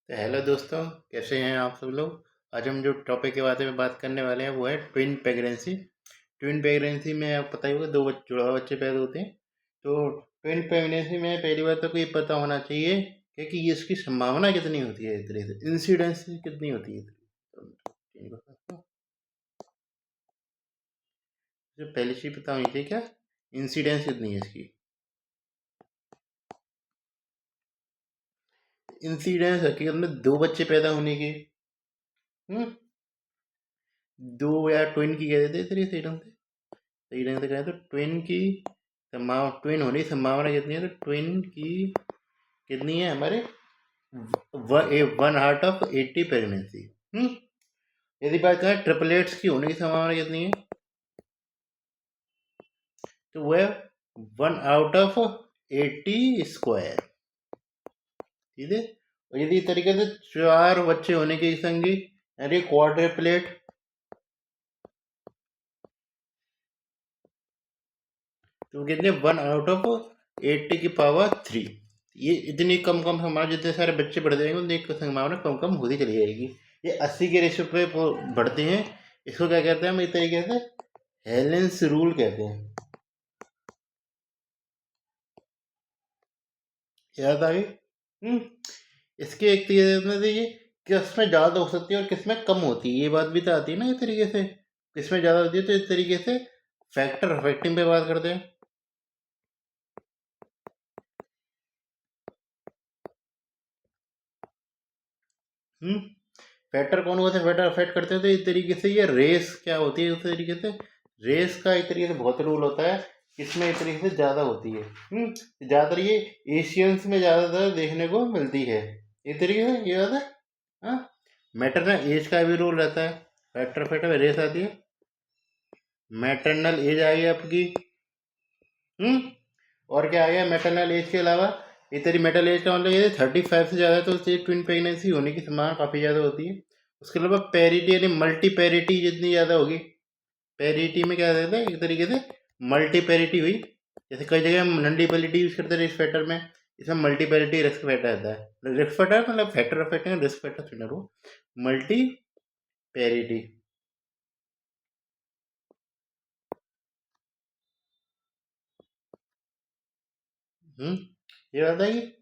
तो हेलो दोस्तों, कैसे हैं आप सब लोग। आज हम जो टॉपिक के बारे में बात करने वाले हैं वो है ट्विन प्रेगनेंसी। ट्विन प्रेगनेंसी में आप पता ही होगा दो जुड़वा बच्चे पैदा होते हैं। तो ट्विन प्रेगनेंसी में पहली बात तो कोई पता होना चाहिए कि ये इसकी संभावना कितनी होती है, इस तरह से इंसिडेंस कितनी होती है। तो जो पहली चीज पता होनी चाहिए क्या, इंसिडेंस कितनी है इसकी। इंसिडेंस हकीकत में दो बच्चे पैदा होने के, हम्म, दो या ट्विन की कह देते हैं सही ढंग से। सही ढंग से कहें तो ट्विन की ट्विन होने की संभावना कितनी है, तो ट्विन की कितनी है हमारे 1/8 ऑफ 80 प्रेगनेंसी। यदि बात करें ट्रिपलेट्स की होने की संभावना कितनी है, तो वह 1/80 स्क्वायर। ठीक है। और यदि तरीके से चार बच्चे होने की संगी यानी क्वाड्रिपलेट, तो कितने 1/80 की पावर 3। ये इतनी कम कम हमारे जितने सारे बच्चे बढ़ जाएंगे उतनी संभावना कम कम होती चली जाएगी। ये 80 के रेशो पे बढ़ते हैं। इसको क्या कहते हैं हम, इस तरीके से हेलेंस रूल कहते हैं। याद आ गई। इसके एक तरीके से ये किस में ज़्यादा हो सकती है और किस में कम होती है, ये बात भी तो आती है ना। इस तरीके से किस में ज़्यादा होती है, तो इस तरीके से फैक्टर अफेक्टिंग पे बात करते हैं। फैक्टर कौन होते हैं, फैक्टर अफेक्ट करते हैं, तो इस तरीके से ये रेस क्या होती है, उस तरीके से रेस का एक तरीके से बहुत रोल होता है। इसमें एक तरीके से ज़्यादा होती है। ज़्यादातर ये एशियंस में ज़्यादातर देखने को मिलती है। इस तरीके से ये होता है। हाँ, मैटरनल एज का भी रोल रहता है। फैक्टर फैक्टर में रेस आती है। मैटरनल एज आ गई आपकी। हम्म और क्या आ गया मैटरनल एज के अलावा, ये तेरी मेटल एज का मतलब ये 35 से ज़्यादा है तो उससे ट्विन प्रेगनेंसी होने की संभावना काफ़ी ज़्यादा होती है। उसके अलावा पेरिटी यानी मल्टी पेरिटी जितनी ज़्यादा होगी, पेरिटी में क्या रहता है एक तरीके से मल्टी पेरिटी हुई। जैसे कई जगह हम नंडी पेरिटी यूज़ करते हैं रिस्क फैक्टर में, इसमें मल्टी पेरिटी रिस्क फैक्टर रहता है। रिस्क फैक्टर मतलब factor of factor risk factor factor हो मल्टी पेरिटी। हम्म ये बात है।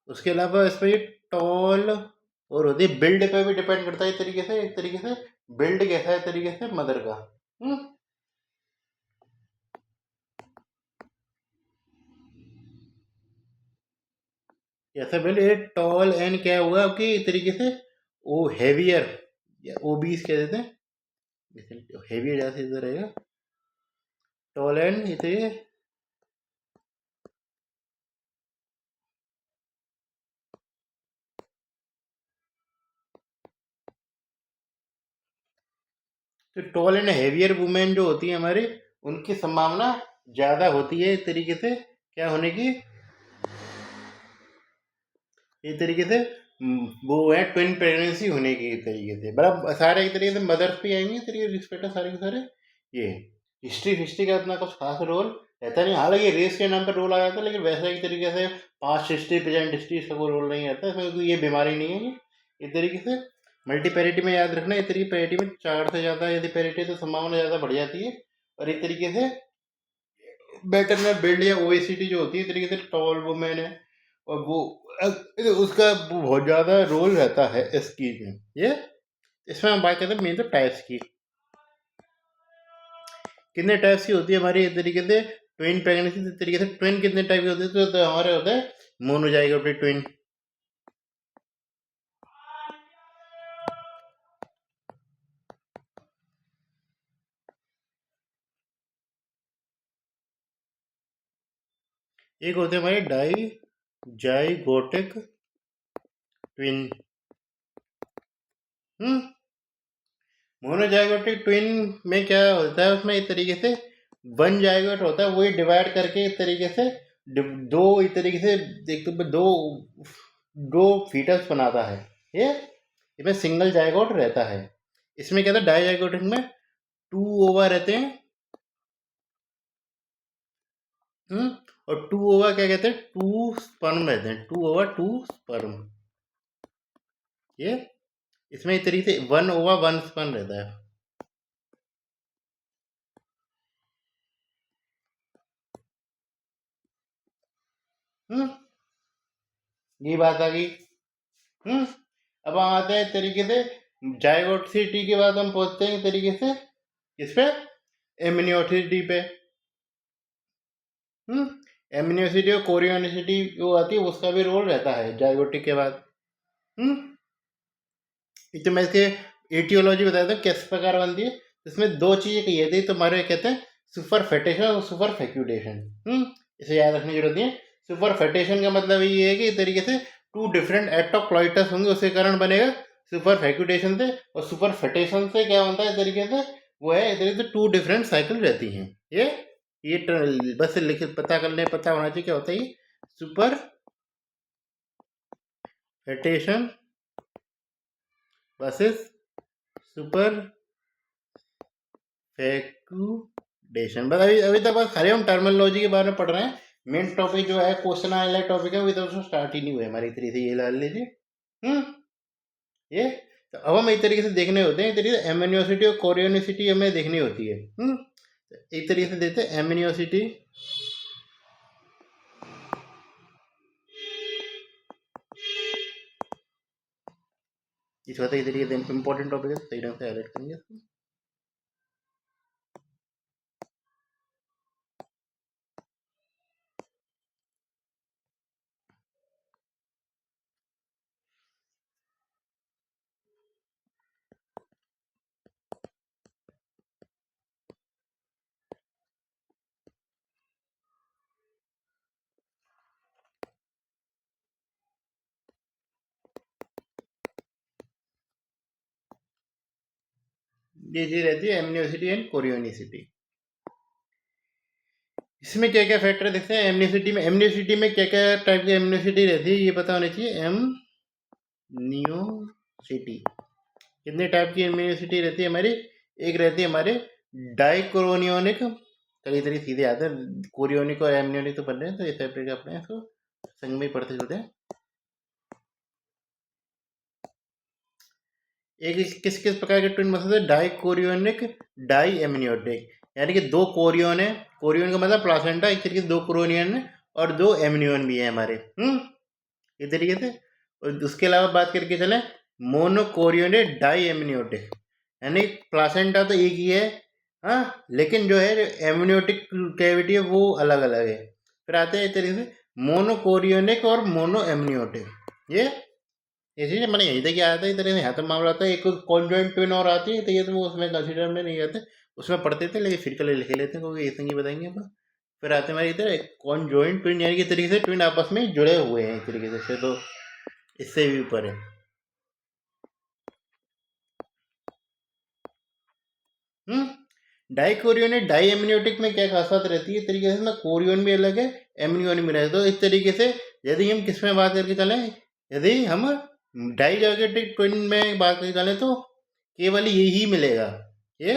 उसके अलावा इसमें ये टॉल और होती है, बिल्ड पे भी डिपेंड करता है एक तरीके से बिल्ड कैसा है तरीके से मदर का। हम्म जैसे पहले ये टॉल एंड क्या हुआ कि एक तरीके से वो हैवियर या ओबीस कह देते हैं, जैसे हैवियर जैसे इधर रहेगा टॉल एंड इसे। तो टॉल एंड हैवियर वुमेन जो होती है हमारी, उनकी संभावना ज़्यादा होती है इस तरीके से क्या होने की, एक तरीके से वो है ट्विन प्रेगनेंसी होने की तरीके से। बड़ा सारे एक तरीके से मदर्स भी आएंगे इस तरीके रिस्पेक्ट सारे के सारे। ये हिस्ट्री हिस्ट्री का इतना कुछ खास रोल रहता नहीं, हालांकि रेस के नाम पर रोल आ जाता है, लेकिन वैसे एक तरीके से पास्ट हिस्ट्री प्रेजेंट हिस्ट्री इसका कोई रोल नहीं रहता इसमें, क्योंकि ये बीमारी नहीं है। ये इस तरीके से मल्टीपेरिटी में याद रखना, इस तरीके पेरिटी में चार से ज़्यादा यदि पेरिटी तो संभावना ज़्यादा बढ़ जाती है। और एक तरीके से बेटर में बिल्ड या ओएसिटी जो होती है तरीके से टॉल वुमेन है, और वो उसका बहुत ज़्यादा रोल रहता है इस चीज़ में। ये इसमें हम बात करते हैं मेन तो टाइप्स की। कितने टाइप्स की होती है हमारी इस तरीके से ट्विन प्रेगनेंसी, इस तरीके से ट्विन कितने टाइप के होते हैं, तो हमारे होता है मोनोजाइगोटिक ट्विन। एक होते हैं हमारे डाई जाइगोटिक ट्विन। हम्म मोनोजाइगोटिक ट्विन में क्या होता है, उसमें एक तरीके से वन जाइगोट होता है, वही डिवाइड करके एक तरीके से दो एक तरीके से एक तो दो दो फीटस बनाता है। ये इसमें सिंगल जाइगोट रहता है। इसमें क्या था डाई जाइगोटिक में टू ओवा रहते हैं। हम्म और टू ओवा क्या कहते हैं, टू स्पर्म रहते हैं, 2/2 स्पर्म। ये इसमें इस तरीके से 1/1 रहता है। ये बात आ गई। अब हम आते हैं तरीके से जाइगोटिसिटी के बाद हम पहुंचते हैं तरीके से किस पे, एमिनियोसिटी पे। एमिनियोसिटी और कोरियोनिसिटी जो आती है उसका भी रोल रहता है जाइगोटिक के बाद। तो मैं इसके एटियोलॉजी बताया था किस प्रकार बनती है। इसमें दो चीजें कही जाती है तुम्हारे, कहते हैं सुपर फेटेशन और सुपर फैक्यूटेशन। इसे याद रखने की जरूरत है। सुपर फेटेशन का मतलब ये है कि इस तरीके से टू डिफरेंट एटोक्लॉइटस होंगे, उसके कारण बनेगा सुपर फैक्यूटेशन से। और सुपर फेटेशन से क्या बनता है इस तरीके से, वो है इस तरीके से टू डिफरेंट साइकिल रहती हैं। ये बस लिखित पता होना चाहिए क्या होता है ये सुपर फेटेशन वर्सेस सुपर फैक्यूडेशन। बस अभी अभी तक बस खाली हम टर्मिनोलॉजी के बारे में पढ़ रहे हैं। मेन टॉपिक जो है क्वेश्चन आने वाला टॉपिक है वो इधर स्टार्ट ही नहीं हुआ है हमारी तरीके से, ये ला लीजिए। ये तो अब हम एक तरीके से देखने होते हैं, एक तरीके से एमिनियोसिटी और कोरियोनिसिटी हमें देखनी होती है। एक तरीके से देखते हैं एमिनियोसिटी। इस बात एक तरीके से इंपॉर्टेंट टॉपिक है, सही ढंग से हाईलाइट करेंगे इसको। ये चीज रहती है एमिनियोसिटी एंड कोरियोनिसिटी। इसमें क्या क्या फैक्टर देखते हैं एमनियोसिटी में क्या क्या टाइप की एमनियोसिटी रहती है ये पता होना चाहिए। एमनियोसिटी कितने टाइप की एमनियोसिटी रहती है हमारी। एक रहती है हमारे डाइक्रोनियोनिक, कई तरीके सीधे आते हैं, कोरियोनिक और एमनियोनिक तो पढ़ रहे हैं तो ये सेपरेट अपने इसको संग में ही पढ़ते चलते हैं। एक किस किस प्रकार के ट्विन मसल है, डाइकोरियोनिक डाई एमनियोटिक, यानी कि दो कोरियोन है। कोरियोन का मतलब प्लासेंटा, एक तरीके से दो कोरियोन है और दो एमनियोन भी है हमारे। इस तरीके से। और उसके अलावा बात करके चले मोनोकोरियोनिक डाई एमनियोटिक, यानी प्लासेंटा तो एक ही है, हाँ, लेकिन जो है एमनियोटिक कैविटी है वो अलग अलग है। फिर आते हैं इस तरीके से मोनोकोरियोनिक और मोनो एमनियोटिक। ये चीज़ मैंने यही तक याद है। इस तरह से यहाँ तक मामला आता है। एक कॉन्जॉइंट ट्विन और आती है तो ये तो वो उसमें कंसिडर में नहीं आते, उसमें पढ़ते थे, लेकिन फिर कल लिख लेते हैं क्योंकि ये संगी बताएंगे अब। फिर आते हैं हमारी इधर कॉन्जॉइंट ट्विन, यानी कि तरीके से ट्विन आपस में जुड़े हुए हैं एक तरीके से, तो इससे भी ऊपर है। डाइकोरियोन डाई एमनियोटिक में क्या खासियत रहती है तरीके से ना, कोरियोन भी अलग है एमनियोन भी रहता है। तो इस तरीके से यदि हम किस में बात करके चलें, यदि हम डाइजोगेटिक ट्विन में बात करके चलें तो केवल यही मिलेगा। ये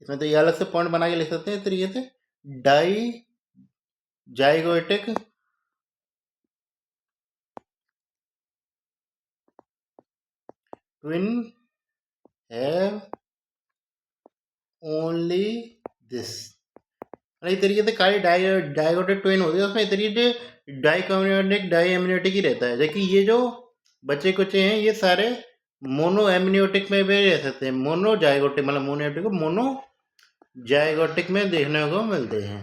इसमें तो ये अलग से पॉइंट बना के लिख सकते हैं इस तरीके से, dizygotic twin have only this. इस तरीके से खाली डाइगोटिक ट्विन होती है उसमें इस तरीके से डाइकोम्यूनिक डाई एम्यूनिटिक ही रहता है, जबकि ये जो बच्चे कुचे हैं ये सारे मोनो एम्यूनिटिक में भी रह सकते हैं। मोनो जाइगोटिक मतलब मोनोएटिक को मोनो जाइगोटिक में देखने को मिलते हैं।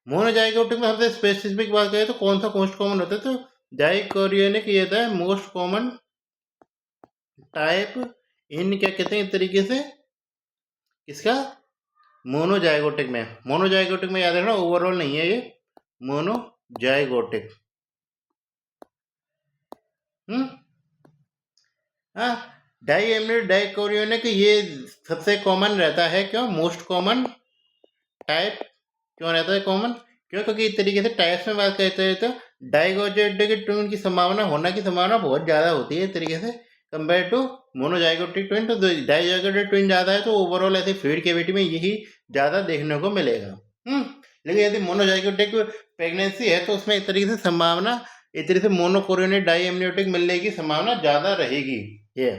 मोनोजाइगोटिक में सबसे स्पेसिफिक बात करें तो कौन सा मोस्ट कॉमन होता है, तो डाइकोरियोनिक ये था मोस्ट कॉमन टाइप इन क्या कहते हैं इस तरीके से इसका मोनोजाइगोटिक में। मोनोजाइगोटिक में याद रखना ओवरऑल नहीं है ये, मोनोजाइगोटिक। हाँ, डाई एमिनेट डाइकोरियोनिक ये सबसे कॉमन रहता है। क्यों मोस्ट कॉमन टाइप क्यों रहता है कॉमन, क्यों क्योंकि इस तरीके से टाइप्स में बात करते हैं तो डाइगोटिक ट्विन की संभावना होने की संभावना बहुत ज़्यादा होती है इस तरीके से कंपेयर टू मोनोजाइगोटिक ट्विन। तो डाइजाइगोटिक ट्विन ज़्यादा है तो ओवरऑल ऐसे फ्लूइड कैविटी में यही ज़्यादा देखने को मिलेगा। लेकिन यदि मोनोजाइगोटिक प्रेगनेंसी है तो उसमें इस तरीके से संभावना इस तरीके से मोनोकोरियोनेट डाई एमनियोटिक मिलने की संभावना ज़्यादा रहेगी। ये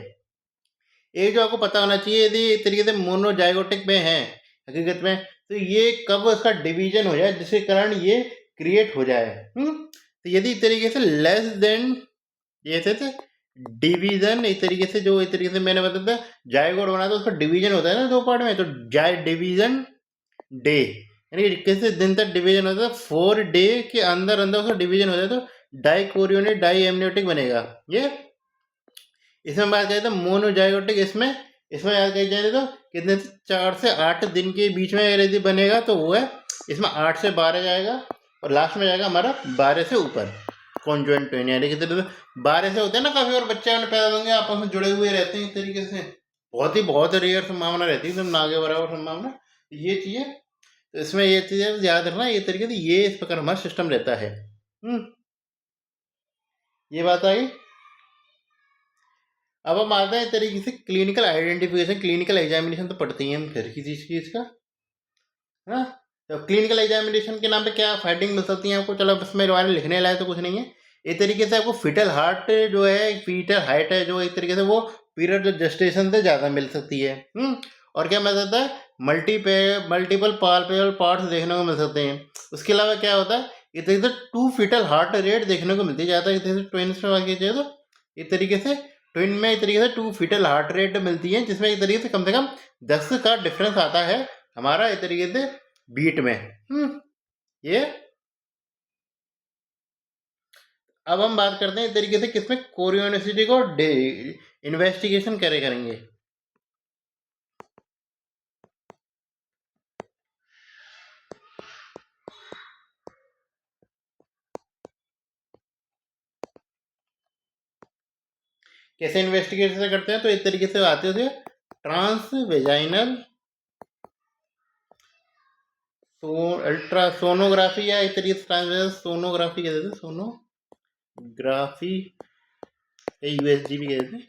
एक जो आपको पता होना चाहिए, यदि एक तरीके से मोनोजाइगोटिक में है हकीकत में, तो ये कब उसका डिवीजन हो जाए जिसके कारण ये क्रिएट हो जाए। तो यदि इस तरीके से लेस देन ये थे डिवीजन, एक तरीके से जो एक तरीके से मैंने बताया था जाइगोट बना था उसका डिवीजन होता है ना 2 पार्ट में, तो जाय डिवीजन डे यानी कितने दिन तक डिवीजन होता है, 4 डे के अंदर अंदर उसका डिवीजन हो जाए तो डाइकोरियोनेट डाई एमनियोटिक बनेगा। ये इसमें बात करें तो मोनोजाइगोटिक, इसमें याद कही जाए तो कितने 4 से 8 दिन के बीच में यदि बनेगा तो वो है इसमें 8 से 12 जाएगा और लास्ट में जाएगा हमारा 12 से ऊपर कॉन्जुएंट ट्विन, यानी कितने 12 से होते हैं ना काफ़ी, और बच्चे वाले पैदा होंगे आपस में जुड़े हुए रहते हैं इस तरीके से, बहुत रेयर संभावना रहती है एकदम नागे बराबर संभावना। ये चीज़ें तो इसमें ये चीज़ें याद रखना, ये तरीके से ये इस प्रकार हमारा सिस्टम रहता है। ये बात आई। अब हम आते हैं तरीके से क्लिनिकल आइडेंटिफिकेशन, क्लिनिकल एग्जामिनेशन तो पढ़ते ही हम फिर किसी चीज़ का, हाँ। तो क्लिनिकल एग्जामिनेशन के नाम पे क्या फाइंडिंग मिल सकती है आपको, चलो बस मेरे बारे में लिखने लायक तो कुछ नहीं है। एक तरीके से आपको फीटल हार्ट जो है, फीटल हाइट है जो एक तरीके से वो पीरियड ऑफ जेस्टेशन से ज़्यादा मिल सकती है। और क्या मिल सकता है, मल्टीपल पाल्पेबल पार्ट्स देखने को मिल सकते हैं। उसके अलावा क्या होता है, एक तरीके से 2 फीटल हार्ट रेट देखने को मिलती है ज़्यादा, एक तरीके से ट्विन्स में बात की जाए तो एक तरीके से ट्विन में एक तरीके से 2 फीटल हार्ट रेट मिलती है, जिसमें एक तरीके से कम 10 का डिफरेंस आता है हमारा एक तरीके से बीट में। ये अब हम बात करते हैं एक तरीके से किसमें, कोरियोनिसिटी को इन्वेस्टिगेशन करेंगे। कैसे इन्वेस्टिगेशन करते हैं, तो एक तरीके से आते थे ट्रांस वेजाइनल अल्ट्रासोनोग्राफी, या एक तरीके से ट्रांस सोनोग्राफी कहते थे, सोनोग्राफी यूएसजी भी कहते हैं,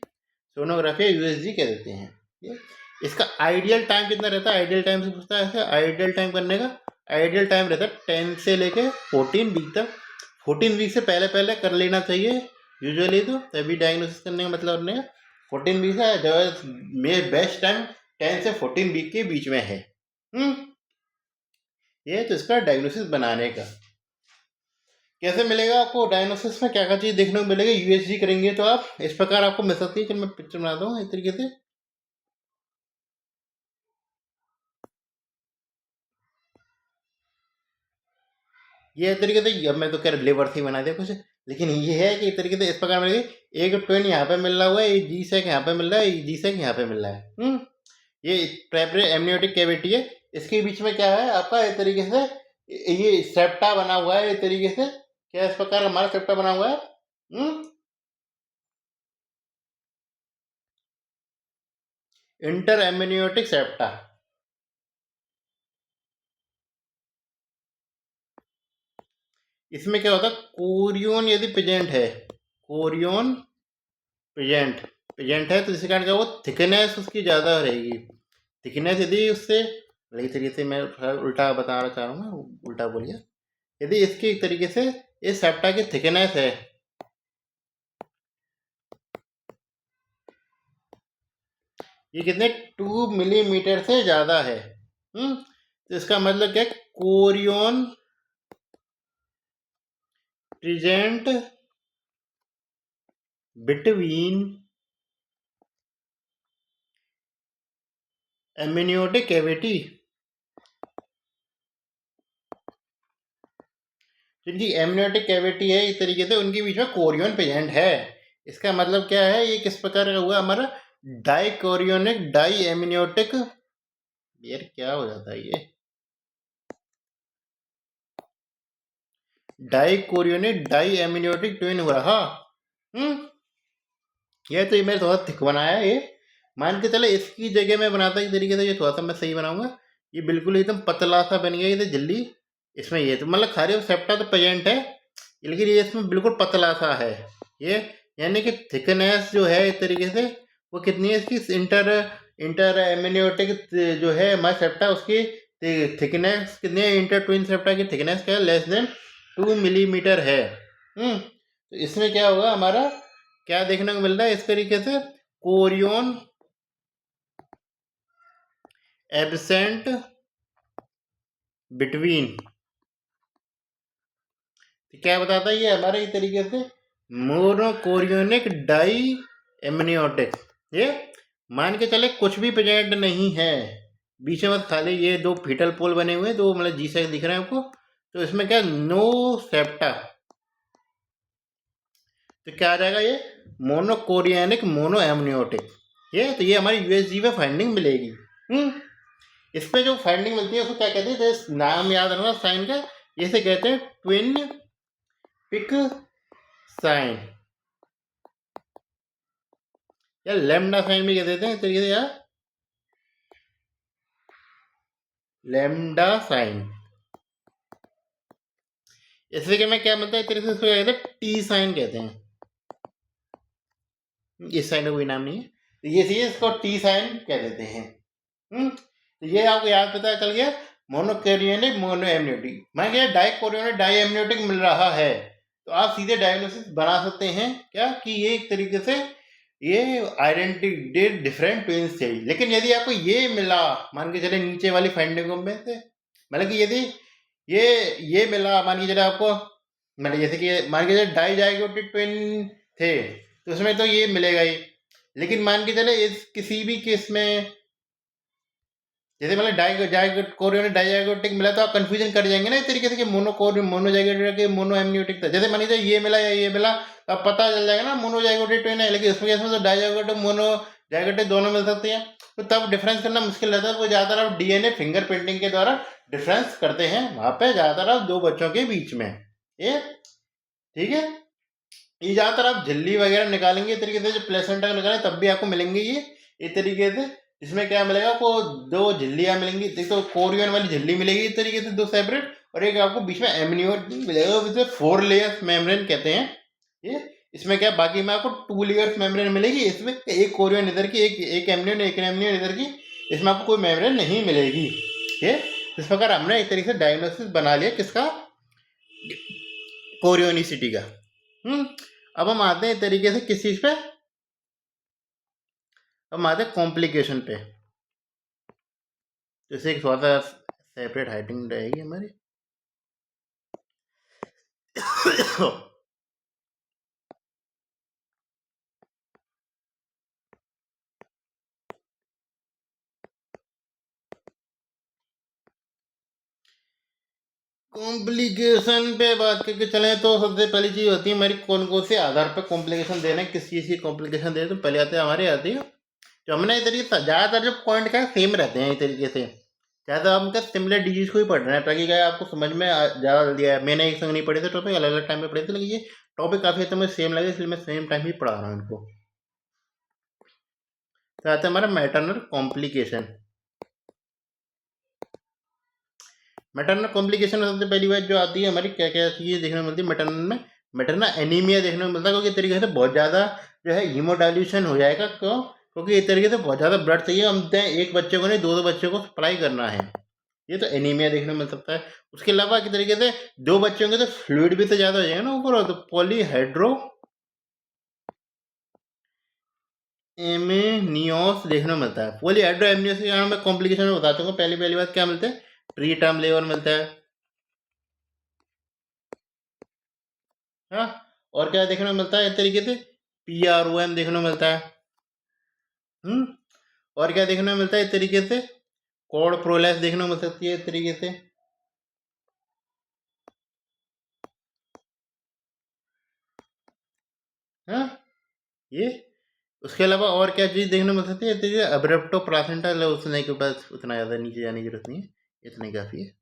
सोनोग्राफी यूएसजी कह देते हैं। ये इसका आइडियल टाइम कितना रहता है, आइडियल टाइम से पूछता है ऐसे, आइडियल टाइम करने का आइडियल टाइम रहता है 10 से लेके 14 वीक तक। 14 वीक से पहले कर लेना चाहिए यूजुअली, तो तभी डायग्नोसिस करने का मतलब करने का 14 वीक है जो मेरे बेस्ट टाइम 10 से 14 वीक के बीच में है। ये तो इसका डायग्नोसिस बनाने का कैसे मिलेगा आपको, डायग्नोसिस में क्या क्या चीज़ देखने को मिलेगा, यूएसजी करेंगे तो आप इस प्रकार आपको मिल सकती है। चलो मैं पिक्चर बनाता हूँ इस तरीके से। ये तरीके से, अब मैं तो कह रहा लिवर से बना दिया कुछ, लेकिन ये है कि इस तरीके से इस प्रकार मिलेगी, एक ट्विन यहाँ पे मिल रहा हुआ है, एक जी सेक यहाँ पे मिल रहा है, एक जी सेक यहाँ पे मिल रहा है। ये प्रेपरे एमनियोटिक कैविटी है, इसके बीच में क्या है आपका इस तरीके से ये सेप्टा बना हुआ है, इस तरीके से क्या इस प्रकार हमारा सेप्टा बना हुआ है, इंटर एमनियोटिक सेप्टा। इसमें क्या होता है, कोरियोन यदि प्रेजेंट है, कोरियोन प्रेजेंट है तो जिसके कारण क्या वो थिकनेस उसकी ज़्यादा रहेगी। थिकनेस यदि उससे एक तरीके से मैं उल्टा बताना चाह रहा हूँ, उल्टा बोलिए, यदि इसकी एक तरीके से इस सेप्टा की थिकनेस है ये कितने 2 मिलीमीटर से ज़्यादा है, तो इसका मतलब क्या, chorion present between amniotic cavity, जिनकी एमनियोटिक कैविटी है इस तरीके से उनके बीच में कोरियोन प्रेजेंट है। इसका मतलब क्या है, ये किस प्रकार का हुआ हमारा डाइकोरियोनिक डाई एमनियोटिक, यार क्या हो जाता है ये, डाइकोरियोनिक डाई एमनियोटिक ट्विन हो रहा। ये तो ये मैंने थोड़ा थिक बनाया है, ये मान के चले इसकी जगह मैं बनाता इस तरीके से, ये थोड़ा सा मैं सही बनाऊंगा, ये बिल्कुल एकदम पतला सा बन गया ये तो जल्दी। इसमें ये तो मतलब खाली सेप्टा तो प्रेजेंट है, लेकिन ये इसमें बिल्कुल पतला सा है ये, यानी कि थिकनेस जो है इस तरीके से वो कितनी है इसकी, इंटर एमनियोटिक जो है हमारा सेप्टा उसकी थिकनेस कितनी है, इंटर ट्विन सेप्टा की थिकनेस क्या है, लेस देन 2 मिलीमीटर है। तो इसमें क्या होगा हमारा, क्या देखने को मिल रहा है इस तरीके से, कोरियन एब्सेंट बिटवीन, क्या बताता है ये हमारे इस तरीके से, मोनोकोरियोनिक डाई एमनियोटिक। ये मान के चले कुछ भी प्रेजेंट नहीं है बीच में, बस खाली ये दो फीटल पोल बने हुए हैं, दो मतलब जी साइज दिख रहे हैं आपको, तो इसमें क्या नो सेप्टा, तो क्या आ जाएगा ये मोनोकोरियनिक मोनो एमनियोटिक। ये तो ये हमारी यूएसजी में फाइंडिंग मिलेगी। इस पे जो फाइंडिंग मिलती है उसको क्या कहते हैं, तो नाम याद रखना साइन का, इसे कहते हैं ट्विन पिक साइन, या लेमडा साइन भी कह देते हैं तरीके से यार, लेमडा साइन। इस फिगर में क्या मिलता है तरीके से, इसको क्या कहते हैं, टी साइन कहते हैं। इस साइन का कोई नाम नहीं है, तो ये चीज इसको टी साइन कह देते हैं। तो ये आपको याद पता चल गया, मोनोकोरियोनिक मोनो एमनियोटिक, मान गया डाइकोरियोनिक डाई एमनियोटिक मिल रहा है, तो आप सीधे डायग्नोसिस बना सकते हैं क्या, कि ये एक तरीके से ये आइडेंटिटी डिफरेंट ट्विंस थे। लेकिन यदि आपको ये मिला, मान के चले नीचे वाली फाइंडिंगों में से, मतलब कि यदि ये मिला, मान के चले आपको, मतलब जैसे कि मान के चले डाइजाइगोटिक ट्विन थे, तो उसमें तो ये मिलेगा ही। लेकिन मान के चले इस किसी भी केस में, जैसे मतलब कोरियोनिक डाइजाइगोटिक मिला, तो आप कंफ्यूजन कर जाएंगे ना इस तरीके से कि मोनोजाइगोटिक के मोनो एमनियोटिक था। जैसे मान लीजिए ये मिला या ये मिला, तो अब पता चल जाएगा ना मोनोजाइगोटिक ट्विन है, लेकिन उसमें केस में तो डाइजाइगोटिक मोनोजाइगोटिक दोनों मिल सकते हैं, तो तब डिफरेंस करना मुश्किल रहता है। तो ज़्यादातर आप डीएनए फिंगरप्रिंटिंग के द्वारा डिफरेंस करते हैं वहाँ पे, ज़्यादातर आप दो बच्चों के बीच में। ये ठीक है, ये ज़्यादातर आप झिल्ली वगैरह निकालेंगे इस तरीके से, जो प्लेसेंटा निकालें तब भी आपको मिलेंगे ये इस तरीके से। इसमें क्या मिलेगा आपको, दो झिल्लियाँ मिलेंगी, एक तो कोरियन वाली झिल्ली मिलेगी इस तरीके से दो सेपरेट, और एक आपको बीच में एमनियोट मिलेगा, जिसे 4 लेयर्स मेम्ब्रेन कहते हैं ये। इसमें क्या बाकी में आपको 2 लेयर्स मेम्ब्रेन मिलेगी, इसमें एक कोरियन इधर की, एक एमनियन इधर की, इसमें आपको कोई मेम्ब्रेन नहीं मिलेगी। ये इस प्रकार हमने एक तरीके से डायग्नोसिस बना लिया किसका, कोरियोनिसिटी का। अब हम आते हैं तरीके से किस चीज पे, हम आते हैं कॉम्प्लिकेशन पे। जैसे एक थोड़ा सा सेपरेट हाइटिंग रहेगी हमारी। कॉम्प्लिकेशन पे बात करके चलें तो सबसे पहली चीज होती है हमारी, कौन कौन से आधार पर कॉम्प्लिकेशन देना है, किस चीज़ की कॉम्प्लिकेशन दे रहे हैं, तो पहले आते हैं हमारे आती है जो हमने इस तरीके से, ज़्यादातर जो पॉइंट क्या सेम रहते हैं इस तरीके से, ज़्यादा हम क्या सिमिलर डिजीज को ही पढ़ रहे हैं, ताकि क्या आपको समझ में ज़्यादा जल्दी आया। मैंने एक संग नहीं पढ़े थे टॉपिक, अलग अलग टाइम में पढ़े थे, लेकिन ये टॉपिक काफ़ी हद तक सेम लगे, इसलिए मैं सेम टाइम ही पढ़ा रहा हूँ इनको। तो आता है हमारा मैटरनल कॉम्प्लिकेशन। मैटरनल कॉम्प्लिकेशन में सबसे पहली बात जो आती है हमारी, क्या क्या चीज़ें देखने को मिलती है मैटरनल में, मैटरनल एनीमिया देखने को मिलता है, क्योंकि इस तरीके से बहुत ज़्यादा जो है हीमोडाइल्यूशन हो जाएगा। क्यों, क्योंकि इस तरीके से बहुत ज़्यादा ब्लड चाहिए, हम एक बच्चे को नहीं दो बच्चों को सप्लाई करना है, ये तो एनीमिया देखने को मिल सकता है। उसके अलावा किस तरीके से दो बच्चे होंगे तो फ्लूइड भी तो ज़्यादा हो जाएगा ना ऊपर, तो पॉलीहाइड्रो एमेनियोस देखने को मिलता है। पॉलीहाइड्रो एमनियोस के कारण मैं कॉम्प्लिकेशन में बताता हूँ। पहली बात क्या मिलता है, प्री टर्म लेबर मिलता है, हाँ। और क्या देखने को मिलता है इस तरीके से, PROM देखने को मिलता है। और क्या देखने को मिलता है इस तरीके से, कॉर्ड प्रोलेस देखने को मिल सकती है इस तरीके से, हाँ। ये उसके अलावा और क्या चीज़ देखने को मिल सकती है इस तरीके से, अब्रेप्टो प्लासेंटा, उसने के पास उतना ज़्यादा नीचे जाने की जरूरत नहीं है, इतना ही काफ़ी है।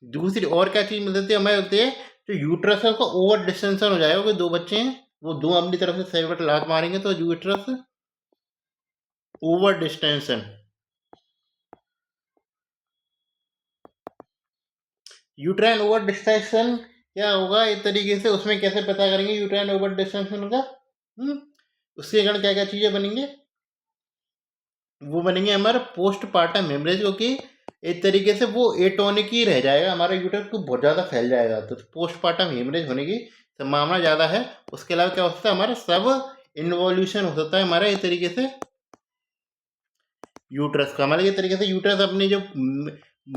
दूसरी और क्या चीज़ मिल सकती है हमें, होती है जो यूट्रस है उसका ओवर डिस्टेंशन हो जाएगा, कि दो बच्चे हैं वो दो अपनी तरफ से सेपरेट लात मारेंगे, तो uterus over distension, uterine over distension क्या होगा इस तरीके से, उसमें कैसे पता करेंगे यूट्राइन ओवर डिस्टेंशन का, उसके कारण क्या क्या चीज़ें बनेंगे, वो बनेंगे हमारे पोस्ट पार्टम हेमरेज, क्योंकि एक तरीके से वो एटोनिक ही रह जाएगा, हमारा यूट्रस को बहुत ज़्यादा फैल जाएगा, तो पोस्टमार्टम हेमरेज होने की संभावना ज़्यादा है। उसके अलावा क्या हो सकता है, हमारा सब इन्वॉल्यूशन हो सकता है हमारा एक तरीके से यूट्रस का, हमारे ये तरीके से यूट्रस अपनी जो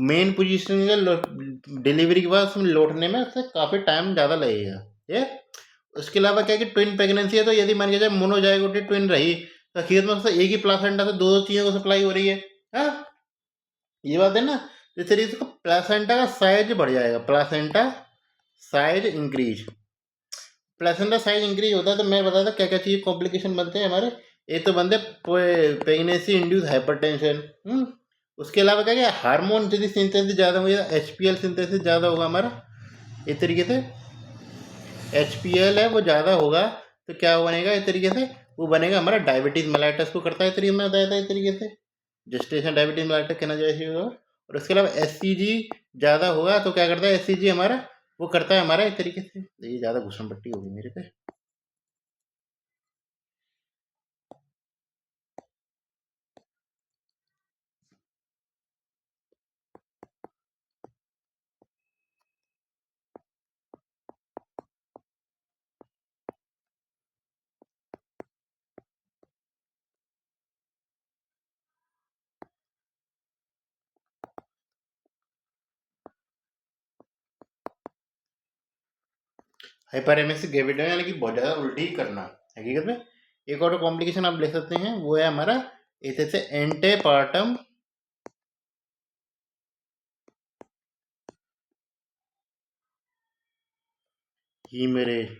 मेन पोजीशन डिलीवरी के बाद उसमें लौटने में उससे काफ़ी टाइम ज़्यादा लगेगा। ये उसके अलावा क्या है कि ट्विन प्रेगनेंसी है, तो यदि मान के जाए मोनोजाइगोटिक ट्विन रही तो आखिर में उससे एक ही प्लासेंटा से दो चीज़ों को सप्लाई हो रही है। हाँ, ये बात है ना। तो इस तरीके से प्लासेंटा का साइज बढ़ जाएगा, placenta size increase, placenta size increase होता है तो मैं बताता क्या क्या चीज़ कॉम्प्लिकेशन बनते हैं हमारे। एक तो बनते प्रेगनेंसी इंड्यूस हाइपरटेंशन। उसके अलावा क्या क्या हार्मोन यदि सिंथेसिस ज़्यादा होगा, HPL सिंथेसिस ज़्यादा होगा हमारा, इस तरीके से HPL है वो ज़्यादा होगा तो क्या बनेगा इस तरीके से, वो बनेगा हमारा डायबिटीज़ मेलाइटस को करता है, तरीके में बताया था इस तरीके से जेस्टेशन डायबिटीज़ मेलाइटस कहना जैसे होगा। और उसके अलावा SCG ज़्यादा होगा तो क्या करता है SCG हमारा, वो करता है हमारा इस तरीके से, ये ज़्यादा घुसम पट्टी होगी मेरे पे। हाइपरेमेसिक ग्रेविटी यानी कि बहुत ज़्यादा उल्टी ही करना हकीकत में। एक और कॉम्प्लिकेशन आप ले सकते हैं, वो है हमारा इसे से एंटेपार्टम हीमरेज।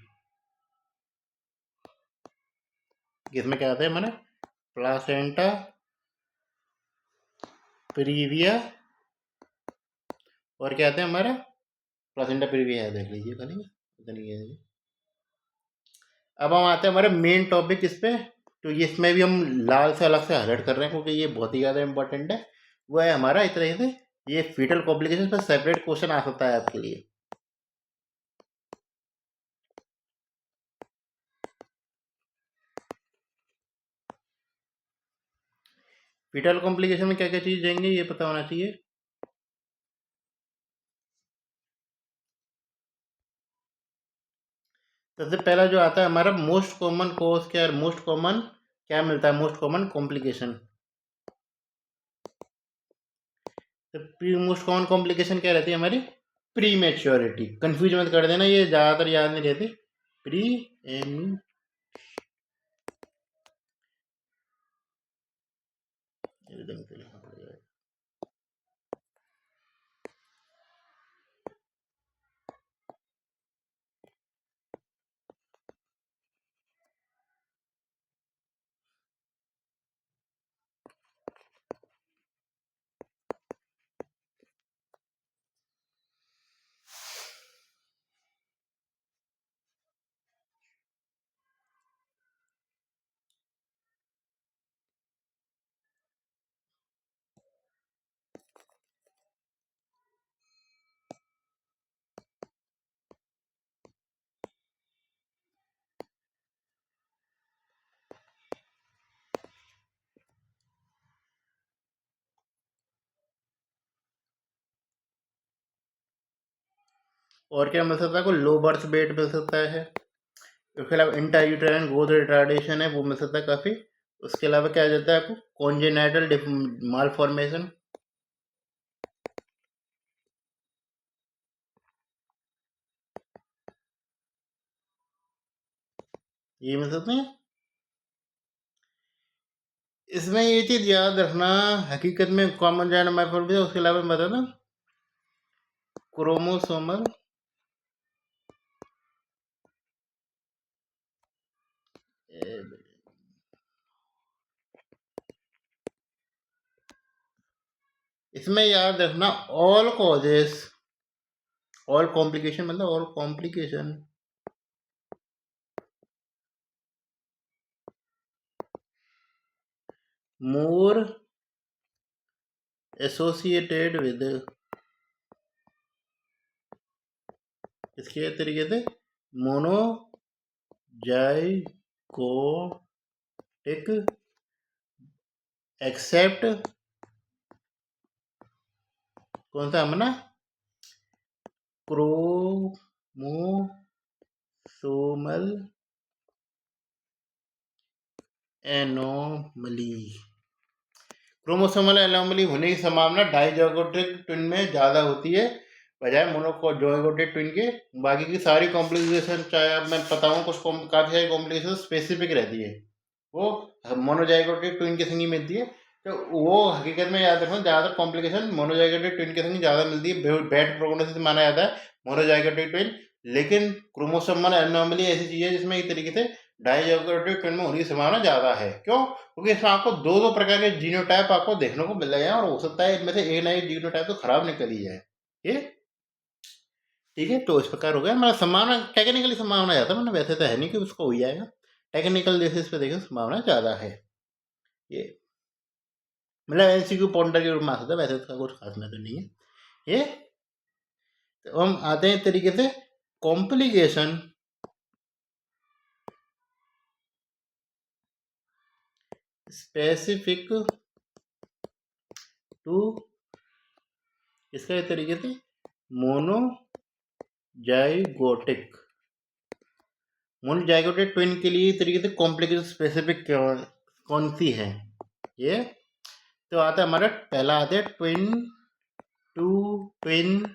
इसमें क्या आता है हमारा प्लासेंटा प्रीविया, और क्या आता है हमारा प्लासेंटा प्रीविया है, देख लीजिए खाली पता नहीं है। अब हम आते हैं हमारे मेन टॉपिक इस पे, तो ये इसमें भी हम लाल से अलग से हाईलाइट कर रहे हैं क्योंकि ये बहुत ही ज़्यादा इंपॉर्टेंट है। वो है हमारा इस तरह से ये फीटल कॉम्प्लिकेशन पर सेपरेट क्वेश्चन आ सकता है आपके लिए। फीटल कॉम्प्लिकेशन में क्या क्या चीज़ जाएंगे ये पता होना चाहिए। सबसे पहला जो आता है हमारा मोस्ट कॉमन कोज क्या, मोस्ट कॉमन क्या मिलता है, मोस्ट कॉमन कॉम्प्लिकेशन। तो मोस्ट कॉमन कॉम्प्लिकेशन क्या रहती है हमारी, प्री मेच्योरिटी, कंफ्यूज मत कर देना, ये ज़्यादातर याद नहीं रहती। प्री एम एकदम से लिखना पड़ेगा। और क्या मिल सकता है, कोई लो बर्थ वेट मिल सकता है, उसके अलावा इंट्रायूटेराइन ग्रोथ रिटार्डेशन है वो मिल सकता है काफ़ी। उसके अलावा क्या आ जाता है आपको कॉन्जेनाइटल माल फॉर्मेशन, ये मिल सकते हैं। इसमें ये चीज़ याद रखना, हकीकत में कॉमन जाना माल फॉर्मेशन, उसके अलावा मैं बताता क्रोमोसोमल इसमें याद रखना ऑल कॉजेस, ऑल कॉम्प्लिकेशन मतलब all complication more associated with, इसके तरीके से मोनोजाइगोटिक एक्सेप्ट कौन सा हमना क्रोमोसोमल एनोमली। क्रोमोसोमल एनोमली होने की संभावना डाइजोगोटिक ट्विन में ज़्यादा होती है बजाय मोनोजोगोटिक ट्विन के। बाकी की सारी कॉम्प्लिकेशन, चाहे अब मैं बताऊँ, कुछ काफ़ी सारी कॉम्प्लिकेशन स्पेसिफिक रहती है, वो मोनोजाइगोटिक ट्विन के संग ही मिलती है। तो वो हकीकत में याद रखना, ज़्यादातर कॉम्प्लिकेशन मोनोजाइगोटिक ट्विन के संग ज़्यादा मिलती है, बैड प्रोग्नोसिस माना जाता है मोनोजाइगोटिक ट्विन। लेकिन क्रोमोसोमल एनोमली ऐसी चीज़ है जिसमें एक तरीके से डाइजोगोटिक ट्विन में होने की संभावना ज़्यादा है। क्यों? क्योंकि इसमें आपको दो दो प्रकार के जीनोटाइप आपको देखने को मिल रहे हैं, और हो सकता है इनमें से एक ना एक जीनोटाइप तो खराब निकल ही जाए। ये ठीक है, तो इस प्रकार हो गया। मैं संभावना टेक्निकली संभावना ज़्यादा, मैंने वैसे तो है नहीं कि उसको हो ही जाएगा, टेक्निकल बेसिस पे देखें संभावना ज़्यादा है। ये मतलब एमसीक्यू पॉइंटर के रूप में आ सकता है, वैसे इसका कुछ खास मैटर नहीं है ये। तो हम आते हैं तरीके से कॉम्प्लिकेशन स्पेसिफिक टू, इसका एक तरीके से मोनोजाइगोटिक ट्विन के लिए तरीके से कॉम्प्लिकेशन स्पेसिफिक कौन सी है ये। तो आता है हमारा पहला, आता है twin to twin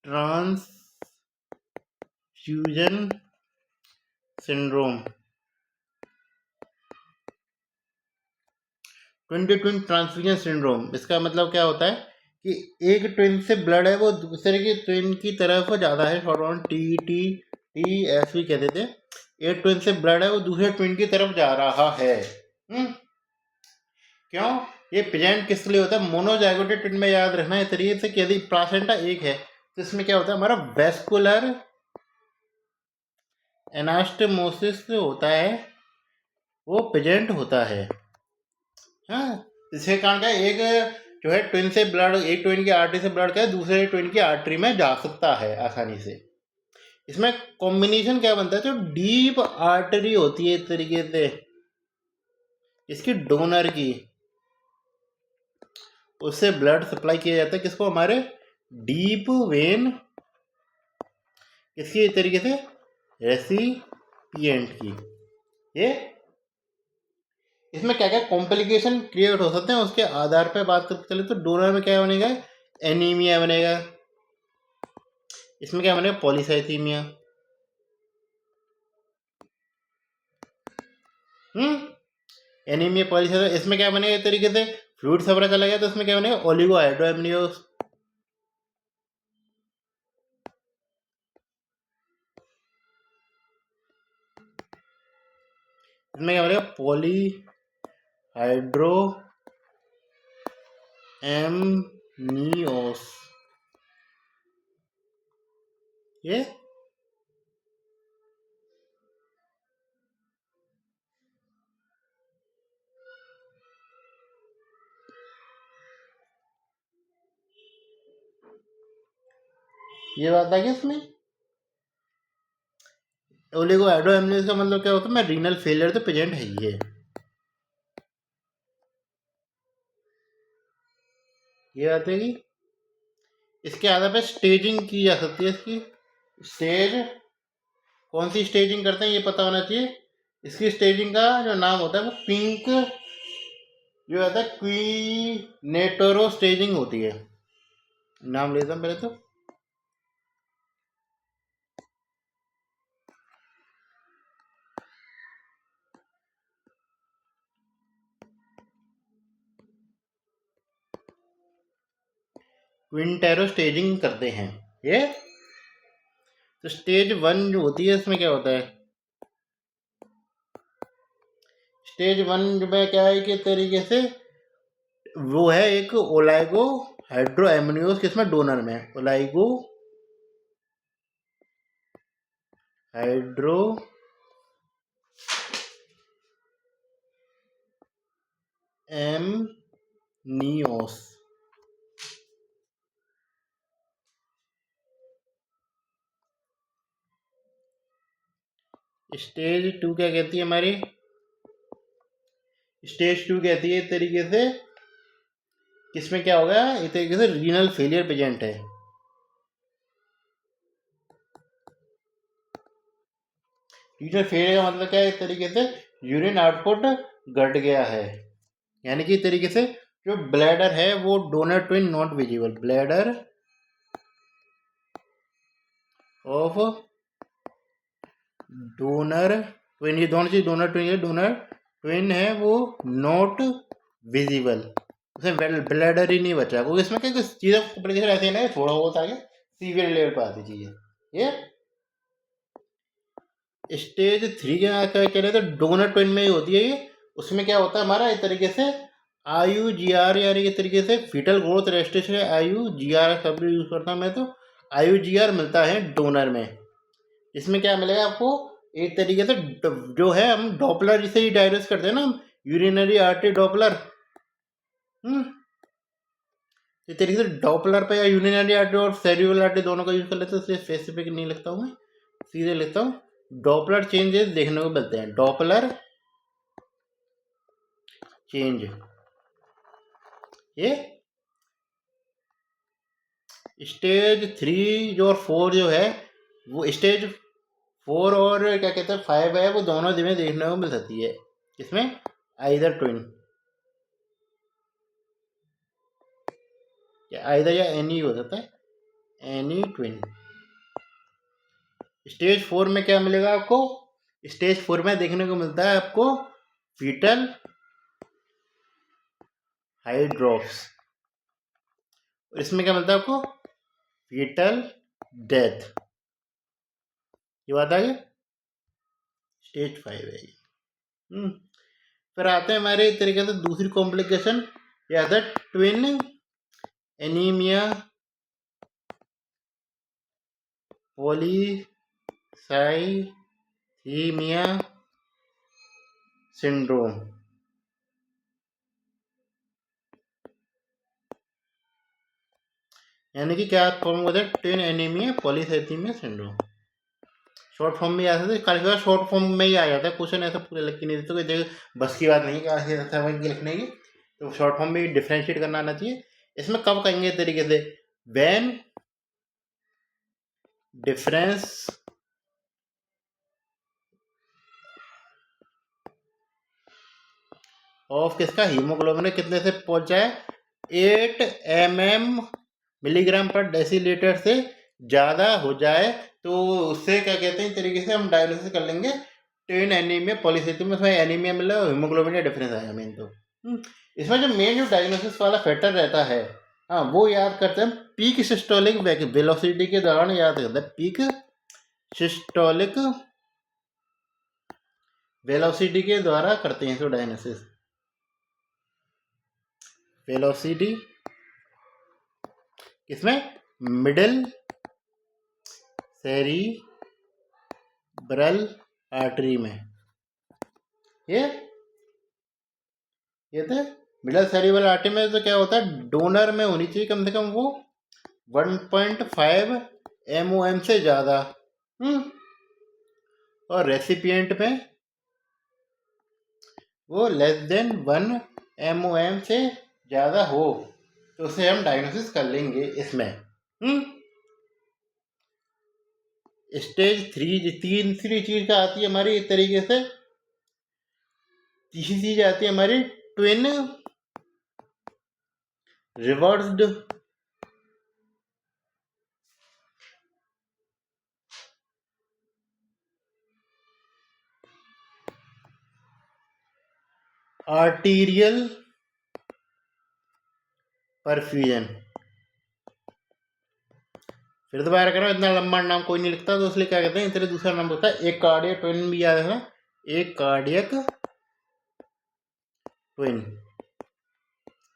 transfusion syndrome. Twin to twin transfusion syndrome, इसका मतलब क्या होता है कि एक ट्विन से ब्लड है वो दूसरे के ट्विन की तरफ ज़्यादा है, शॉर्ट फॉर्म TTS भी कहते थे। एक ट्विन से ब्लड है वो दूसरे ट्विन की तरफ जा रहा है। क्यों? ये प्रेजेंट किस लिए होता है? मोनोजाइगोटिक ट्विन में याद रखना है तरीके से कि यदि प्लासेंटा एक है तो इसमें क्या होता है, हमारा वेस्कुलर एनास्टोमोसिस होता है, वो प्रेजेंट होता है। हाँ, इसके कारण क्या, एक जो है ट्विन से ब्लड, एक ट्विन की आर्टरी से ब्लड क्या है दूसरे ट्विन की आर्टरी में जा सकता है आसानी से। इसमें कॉम्बिनेशन क्या बनता है, जो डीप आर्टरी होती है एक तरीके से इसकी डोनर की, उससे ब्लड सप्लाई किया जाता है किसको, हमारे डीप वेन, इसकी एक तरीके से रेसिपिएंट की। ये इसमें क्या क्या कॉम्प्लिकेशन क्रिएट हो सकते हैं उसके आधार पर बात करते चले तो डोनर में क्या बनेगा, एनीमिया बनेगा, इसमें क्या बनेगा, पॉलीसाइथीमिया। एनीमिया पॉलीसाइथीमिया, इसमें क्या बनेगा एक तरीके से फ्लूइड सप्लाई चला गया तो इसमें क्या बनेगा, ओलिगोहाइड्रोएमनियोस। इसमें क्या बनेगा, पॉलीहाइड्रोएमनियोस। ये बात आ गई इसमें। ओलिगोहाइड्रोएमनियोस का मतलब क्या होता है, मैं रीनल फेलियर तो प्रेजेंट है ही है। ये बात है कि इसके आधार पर स्टेजिंग की जा सकती है। इसकी स्टेज, कौन सी स्टेजिंग करते हैं ये पता होना चाहिए। इसकी स्टेजिंग का जो नाम होता है वो पिंक जो होता है क्वीनेटोरो स्टेजिंग होती है। नाम लेता हूँ पहले तो, क्विंटेरो स्टेजिंग करते हैं ये। तो स्टेज 1 जो होती है इसमें क्या होता है, स्टेज 1 में क्या है कि तरीके से वो है एक ओलाइगो हाइड्रोएमनियोस, किसमें, डोनर में, ओलाइगो हाइड्रो एमनियोस। स्टेज 2 क्या कहती है हमारी, स्टेज 2 कहती है एक तरीके से किसमें क्या होगा, इस तरीके से रीनल फेलियर प्रेजेंट है। रीनल फेलियर का मतलब क्या है, इस तरीके से यूरिन आउटपुट घट गया है, यानी कि इस तरीके से जो ब्लैडर है वो donor twin not visible, bladder of donor twin, ये दोनों चीज डोनर ट्विन है, डोनर ट्विन है वो नॉट विजिबल, उसमें ब्लैडर ही नहीं बचा, क्योंकि इसमें क्या कुछ चीज़ें कॉम्प्लिकेशन ऐसे है ना, थोड़ा बहुत आगे सीवियर लेवल पर आती चीज़ें। ये स्टेज 3 के क्या कह रहे थे, डोनर ट्विन में ही होती है ये। उसमें क्या होता है हमारा इस तरीके से IUGR, यानी इस तरीके से फीटल ग्रोथ रेस्ट्रिक्शन, IUGR शब्द यूज करता हूँ मैं, तो IUGR मिलता है डोनर में। इसमें क्या मिलेगा आपको, एक तरीके से जो है हम डॉपलर जिसे ही डायग्नोस करते हैं ना, हम यूरिनरी आर्टरी डॉपलर, इस तरीके से डॉपलर पे या यूरिनरी आर्टरी और सेरिब्रल आर्टरी दोनों का यूज कर लेते हैं, इसलिए स्पेसिफिक नहीं लिखता हूँ मैं, सीधे लिखता हूँ डॉपलर चेंजेस देखने को मिलते हैं, डॉपलर चेंज। ये स्टेज 3 जो और 4 जो है, वो स्टेज 4 और क्या कहते हैं 5 है, वो दोनों में देखने को मिल सकती है। इसमें आइदर ट्विन, आइदर या एनी हो सकता है, एनी ट्विन। स्टेज 4 में क्या मिलेगा आपको, स्टेज 4 में देखने को मिलता है आपको फीटल हाइड्रोप्स, इसमें क्या मिलता है आपको, फीटल डेथ। ये बात आ गई, स्टेज 5 है ये। फिर आते हैं हमारे एक तरीके से दूसरी कॉम्प्लिकेशन, या था ट्विन एनीमिया पॉलीसाइथीमिया सिंड्रोम, यानी कि क्या फॉर्म होता है, twin anaemia polycythaemia syndrome. Short form में आ सकते, काफी बार शॉर्ट फॉर्म में ही आ जाता है क्वेश्चन, ऐसा पूरे लिख के नहीं देते, कोई बस की बात नहीं है समझ के लिखने की, तो शॉर्ट फॉर्म में डिफ्रेंशिएट करना आना चाहिए। इसमें कब कहेंगे तरीके से, व्हेन डिफरेंस ऑफ किसका, हीमोग्लोबिन कितने से पहुंच जाए, 8 mm मिलीग्राम पर डेसीलीटर से ज़्यादा हो जाए, तो उससे क्या कहते हैं इस तरीके से हम डायग्नोसिस कर लेंगे ट्विन एनीमिया पॉलीसाइथीमिया, उसमें एनीमिया मिला और हीमोग्लोबिन का डिफरेंस आएगा मेन। तो इसमें जो मेन जो डायग्नोसिस वाला फैक्टर रहता है, हाँ वो याद करते हैं पीक सिस्टोलिक वेलोसिटी के दौरान, याद करते हैं पीक सिस्टोलिक वेलोसिटी के द्वारा करते हैं इसको डायग्नोसिस। वेलोसिटी किसमें, मिडिल सेरिब्रल आर्टरी में, ये तो मिडिल सेरिब्रल आर्टरी में तो क्या होता है, डोनर में होनी चाहिए कम से कम वो 1.5 MOM से ज़्यादा, और रेसिपिएंट में वो लेस देन 1 MOM से ज़्यादा हो, तो उसे हम डायग्नोसिस कर लेंगे इसमें। स्टेज 3 तीसरी चीज का आती है हमारी इस तरीके से, तीसरी चीज आती है हमारी ट्विन रिवर्स्ड आर्टीरियल परफ्यूजन। फिर दोबारा करो, इतना लंबा नाम कोई नहीं लिखता, तो इसलिए क्या कहते हैं, इतने दूसरा नाम होता है एक कार्डियक ट्विन भी याद है, एक कार्डियक ट्विन,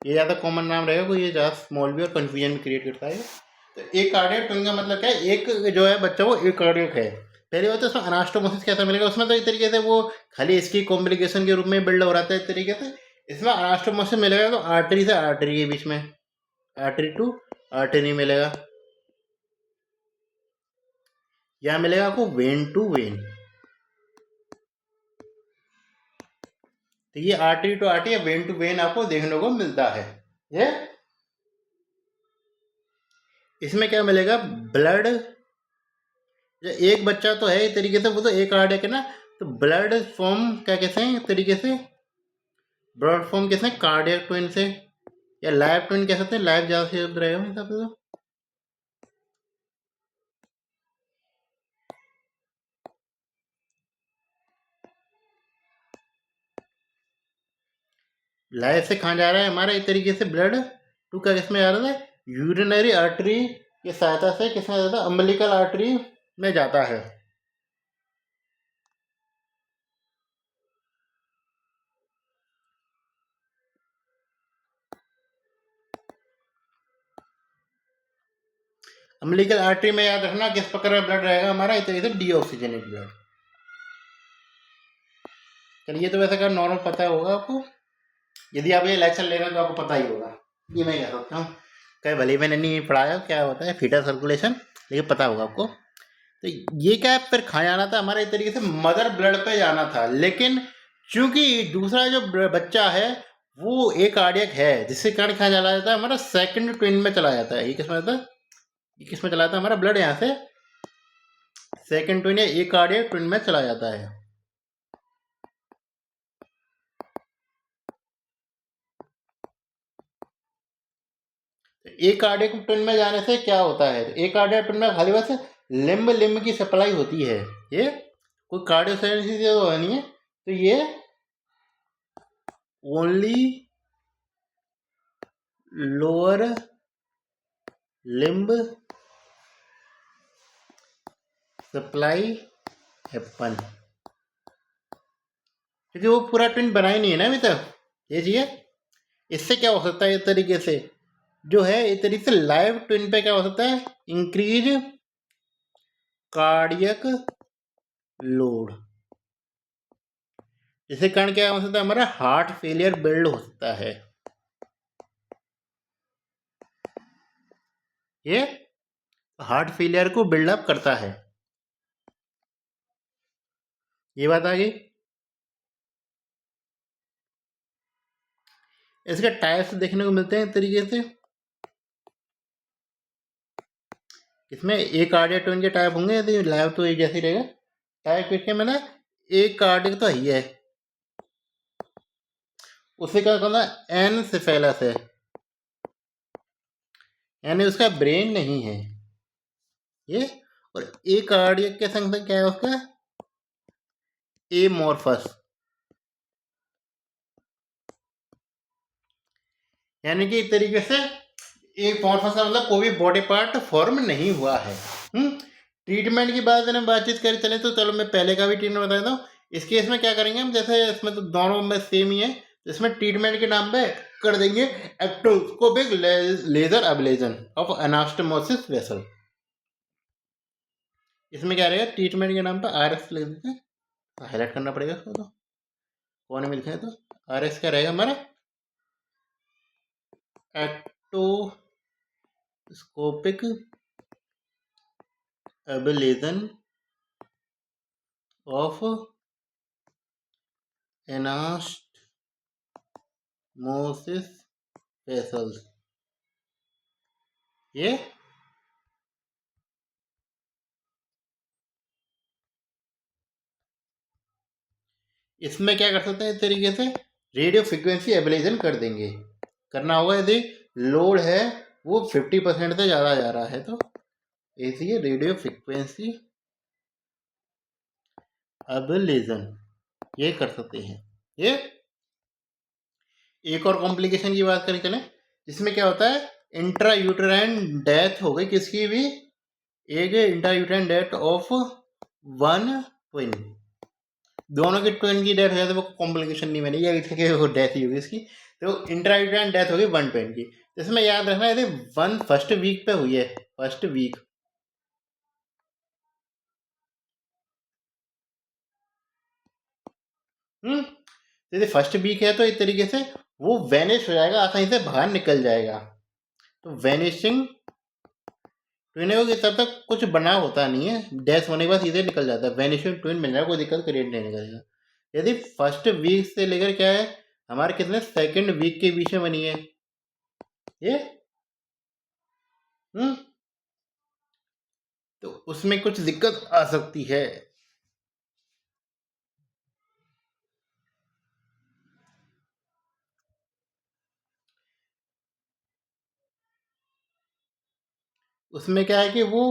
ये ज़्यादा कॉमन नाम रहेगा, कोई ये ज़्यादा स्मॉल भी और कन्फ्यूजन भी क्रिएट करता है। तो एक कार्डियक ट्विन का मतलब क्या है, एक जो है बच्चा वो एक कार्डियक है। पहली बात तो उसमें अनास्टोमोसिस कैसा मिलेगा, उसमें तो इस तरीके से वो खाली इसकी कॉम्प्लिकेशन के रूप में बिल्ड हो रहा था इस तरीके से, इसमें अनास्टोमोसिस मिलेगा तो आर्टरी से आर्टरी के बीच में, आर्टरी टू आर्टरी मिलेगा, या मिलेगा आपको वेन टू वेन। तो ये आर्टरी टू आर्टरी या वेन टू वेन आपको देखने को मिलता है। ये इसमें क्या मिलेगा, ब्लड, एक बच्चा तो है एक तरीके से, वो तो एक कार्डियक है ना, तो ब्लड फॉर्म क्या कहते हैं एक तरीके से, ब्लड फॉर्म कहते हैं कार्डियक ट्विन से, या लाइव ट्विन कह सकते हैं, लाइव ज़्यादा से शब्द रहेगा मेरे हिसाब से। तो लाइव से कहाँ जा रहा है हमारा एक तरीके से ब्लड टू का किसमें जा रहा था, यूरिनरी आर्टरी की सहायता से किसमें जाता है, अम्बिलिकल आर्टरी में जाता है। अम्बिलिकल आर्टरी में याद रखना किस प्रकार का ब्लड रहेगा हमारा, एक तरीके से डीऑक्सीजनेट ब्लड। चलिए, तो वैसे का नॉर्मल पता होगा आपको, यदि आप ये लेक्चर ले रहे हैं तो आपको पता ही होगा, ये मैं कह सकता हूँ। कहीं भले मैंने नहीं पढ़ाया क्या होता है फीटल सर्कुलेशन, लेकिन पता होगा आपको। तो ये क्या है, फिर कहाँ जाना था हमारा एक तरीके से मदर ब्लड पे जाना था, लेकिन चूंकि दूसरा जो बच्चा है वो एक कार्डियक है, जिसके कारण कहाँ चला जाता है हमारा सेकंड ट्विन में चला जाता है। ये किसमें जाता है, ये किसमें चला जाता है हमारा ब्लड, यहाँ से सेकंड ट्विन या एक कार्डियक ट्विन में चला जाता है। एक कार्डियक ट्विन में जाने से क्या होता है, एक कार्डियक ट्विन में खाली बस लिम्ब लिम्ब की सप्लाई होती है, ये कोई कार्डियोसाइनोसिस तो नहीं है, तो ये only lower limb supply happen, क्योंकि वो पूरा ट्विन बना ही नहीं है ना अभी तक, ये चीज़। इससे क्या हो सकता है इस तरीके से, जो है इस तरीके से लाइव ट्विन पे क्या हो सकता है, इंक्रीज कार्डियक लोड, इसके कारण क्या हो सकता है हमारा हार्ट फेलियर बिल्ड हो सकता है। ये हार्ट फेलियर को बिल्डअप करता है, ये बात आ गई। इसके टाइप्स देखने को मिलते हैं इस तरीके से, इसमें एक कार्डियक ट्विन के टाइप होंगे, यदि लाइव तो एक जैसे रहेगा टाइप इसके में ना, एक कार्डियक तो ही है, उसे क्या कहना है एनसेफेलस है, यानी उसका ब्रेन नहीं है ये, और एक कार्डियक के संग क्या है उसका एमॉर्फस, यानी कि एक तरीके से एक मॉर्फस का मतलब कोई भी बॉडी पार्ट फॉर्म नहीं हुआ है। ट्रीटमेंट की बातचीत करें चले तो चलो मैं पहले का भी ट्रीटमेंट बता देता हूँ। इस केस में क्या करेंगे हम, जैसे इसमें तो दोनों में सेम ही है, इसमें ट्रीटमेंट के नाम पे कर देंगे ectoscopic laser ablation of anastomosis vessel. इसमें क्या रहेगा, ट्रीटमेंट के नाम पे RS लिख देते हैं, हाईलाइट करना पड़ेगा इसको, तो कौन में लिखा है, तो RS क्या रहेगा हमारा, एक्टोस्कोपिक एब्लेशन ऑफ एनास्टोमोसिस वेसल्स। ये इसमें क्या कर सकते हैं इस तरीके से, रेडियो फ्रिक्वेंसी एब्लेशन कर देंगे, करना होगा यदि लोड है वो 50% से ज़्यादा जा रहा है, तो इसलिए रेडियो फ्रिक्वेंसी एब्लेशन ये कर सकते हैं। ये एक और कॉम्प्लिकेशन की बात करें चलें, जिसमें क्या होता है, इंट्रा यूटेराइन डेथ हो गई किसकी भी, एक intra uterine death of one twin, दोनों की ट्विन की डेथ हो जाए तो वो कॉम्प्लिकेशन नहीं बनेगी, अभी तक वो डेथ ही होगी इसकी, तो इंट्रा यूटेराइन डेथ होगी वन ट्विन की। इसमें याद रखना यदि वन फर्स्ट वीक पे हुई है, फर्स्ट वीक, यदि फर्स्ट वीक है तो इस तरीके से वो वैनिश हो जाएगा, आसानी से बाहर निकल जाएगा, तो वैनिशिंग ट्विन है तब तक कुछ बना होता नहीं है, डेथ होने के बाद सीधे निकल जाता है, वैनिशिंग ट्विन बन जाएगा, कोई दिक्कत क्रिएट नहीं करेगा। यदि फर्स्ट वीक से लेकर क्या है हमारे कितने सेकंड वीक के बीच में बनी है ये, तो उसमें कुछ दिक्कत आ सकती है। उसमें क्या है कि वो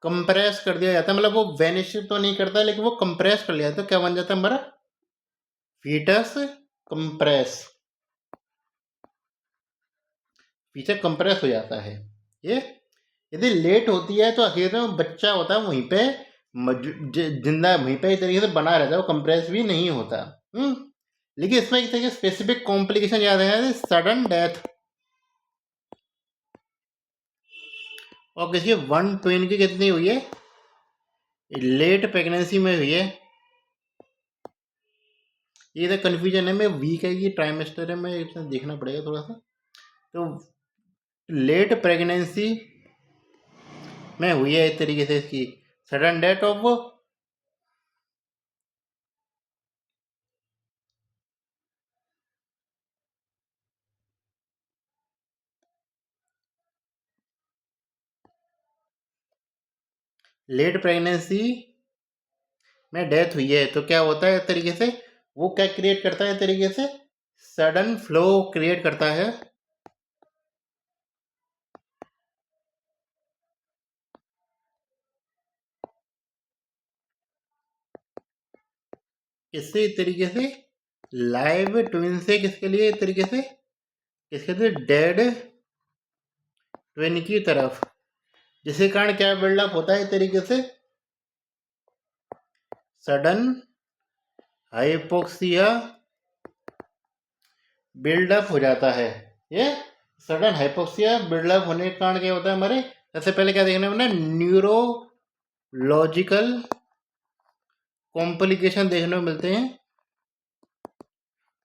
कंप्रेस कर दिया जाता है, मतलब वो वेनिश तो नहीं करता लेकिन वो कंप्रेस कर लिया जाता है। तो क्या बन जाता है हमारा फीटस कंप्रेस, फीचर कंप्रेस हो जाता है। ये यदि लेट होती है तो आखिर में बच्चा होता है वहीं पे जिंदा वहीं पे एक तरीके से बना रहता है, वो कंप्रेस भी नहीं होता। लेकिन इसमें एक तरीके स्पेसिफिक कॉम्प्लिकेशन याद है, सडन डेथ। और किसी 1 ट्वेन की कितनी हुई है, लेट प्रेगनेंसी में हुई है। ये तो कन्फ्यूजन है, मैं वीक है कि ट्राइमेस्टर है, मैं इसमें देखना पड़ेगा थोड़ा सा। तो लेट प्रेगनेंसी में हुई है एक तरीके से इसकी sudden death of, late pregnancy में डेथ हुई है। तो क्या होता है एक तरीके से, वो क्या क्रिएट करता है एक तरीके से, सडन फ्लो क्रिएट करता है। इससे एक तरीके से लाइव ट्विन से किसके लिए एक तरीके से, किसके लिए, डेड ट्विन की तरफ, जिसके कारण क्या बिल्डअप होता है एक तरीके से, सडन हाइपोक्सिया बिल्डअप हो जाता है। ये सडन हाइपोक्सिया बिल्डअप होने के कारण क्या होता है हमारे, सबसे पहले क्या देखने में ना, न्यूरोलॉजिकल कॉम्प्लिकेशन देखने को मिलते हैं,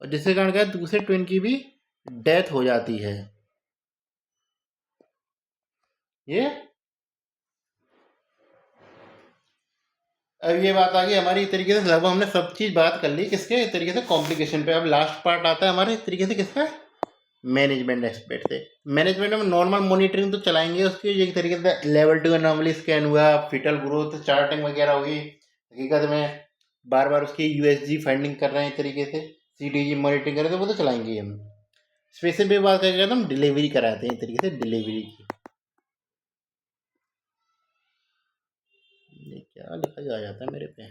और जिसके कारण क्या है, दूसरे ट्विन की भी डेथ हो जाती है। ये अब ये बात आ गई हमारी एक तरीके से, लगभग हमने सब चीज बात कर ली किसके एक तरीके से कॉम्प्लिकेशन पे। अब लास्ट पार्ट आता है हमारे एक तरीके से किसका, मैनेजमेंट एक्सपेक्ट से। मैनेजमेंट में नॉर्मल मॉनिटरिंग तो चलाएंगे उसकी, एक तरीके से लेवल 2 नॉर्मली स्कैन हुआ, फिटल ग्रोथ चार्टिंग वगैरह होगी, हकीकत में बार बार उसकी यूएसजी फाइंडिंग कर रहे हैं एक तरीके से, सीटीजी मॉनिटरिंग कर रहे हैं, तो वो तो चलाएंगे हम। स्पेसिफिक बात करेंगे तो हम डिलीवरी कराते हैं एक तरीके से, डिलीवरी की। ये क्या लिखा आ जाता है मेरे पे,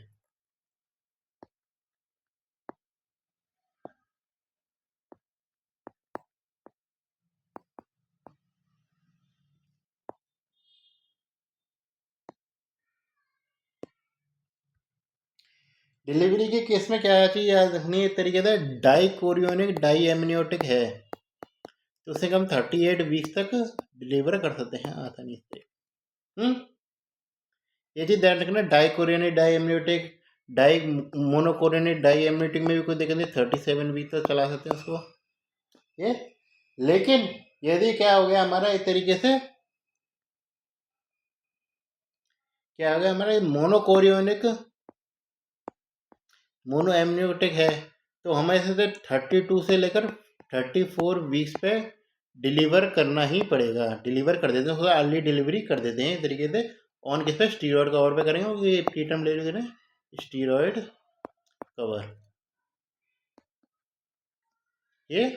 डिलीवरी के केस में क्या चीज़ याद रखनी है एक तरीके से, डाई कोरियोनिक डाई एमनियोटिक है, तो उसे हम 38 वीक तक डिलीवर कर सकते हैं आसानी से। ये चीज़ ध्यान रखना, dichorionic diamniotic, di monochorionic diamniotic में भी कोई दिक्कत नहीं, 37 वीक तक चला सकते हैं उसको ये। लेकिन यदि क्या हो गया हमारा एक तरीके से, क्या हो गया हमारा मोनोकोरियोनिक मोनो एमनियोटिक है, तो हमें इसे 32 से लेकर 34 वीक्स पे डिलीवर करना ही पड़ेगा। डिलीवर कर देते हैं, थोड़ा अर्ली डिलीवरी कर देते हैं इस तरीके से। ऑन किस पे, स्टीरॉयड कवर पे करेंगे, क्योंकि प्रीटर्म डिलीवरी करें, स्टीरॉयड कवर। ये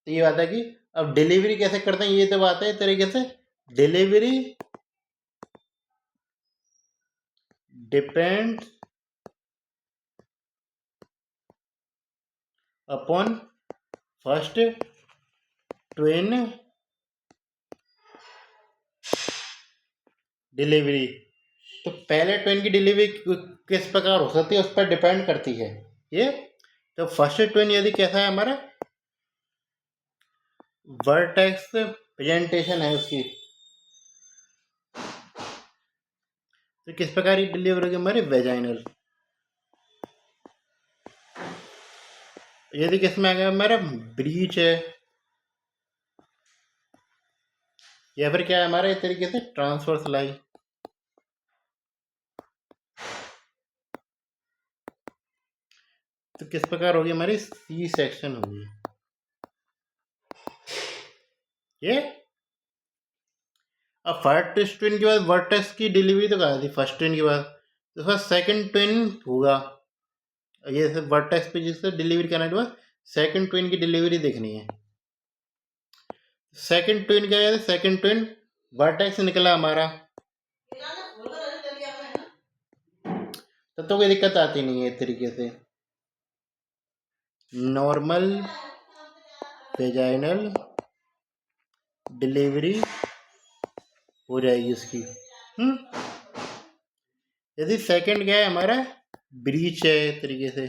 तो ये बात है कि अब डिलीवरी कैसे करते हैं, ये तो बात है इस तरीके से, delivery depend upon first twin delivery. तो पहले ट्विन की डिलीवरी किस प्रकार हो सकती है उस पर डिपेंड करती है ये। तो फर्स्ट ट्विन यदि कैसा है हमारा, वर्टेक्स प्रेजेंटेशन है उसकी, तो किस प्रकार की डिलीवरी होगी हमारी, वेजाइनल। यदि किस में आ गया हमारा, ब्रीच है, या फिर क्या है हमारा एक तरीके से ट्रांसवर्स लाई, तो किस प्रकार होगी हमारी, सी सेक्शन होगी ये। अब फर्स्ट ट्विन के बाद वर्टेक्स की डिलीवरी तो कहा थी फर्स्ट ट्विन के बाद, तो उसका सेकंड ट्विन होगा। ये वर्टेक्स पे जिससे डिलीवरी करने के बाद सेकंड ट्विन की डिलीवरी देखनी है। सेकंड ट्विन क्या है, सेकंड ट्विन वर्टेक्स निकला हमारा, तब तो कोई दिक्कत आती नहीं है। इस तरीके से नॉर्मल वेजाइनल डिलीवरी हो जाएगी उसकी। यदि सेकंड क्या है हमारा, ब्रीच है इस तरीके से,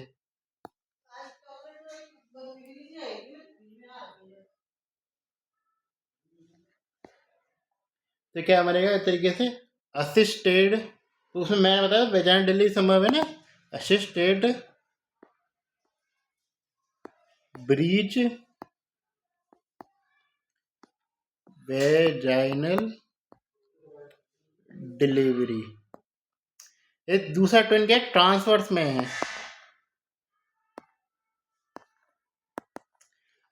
तो क्या बनेगा इस तरीके से असिस्टेड, तो उसमें मैंने बताया वेजाइनल डिलीवरी संभव है ना, असिस्टेड ब्रीच वेजाइनल डिलीवरी। एक दूसरा ट्विन क्या है, ट्रांसवर्स में है।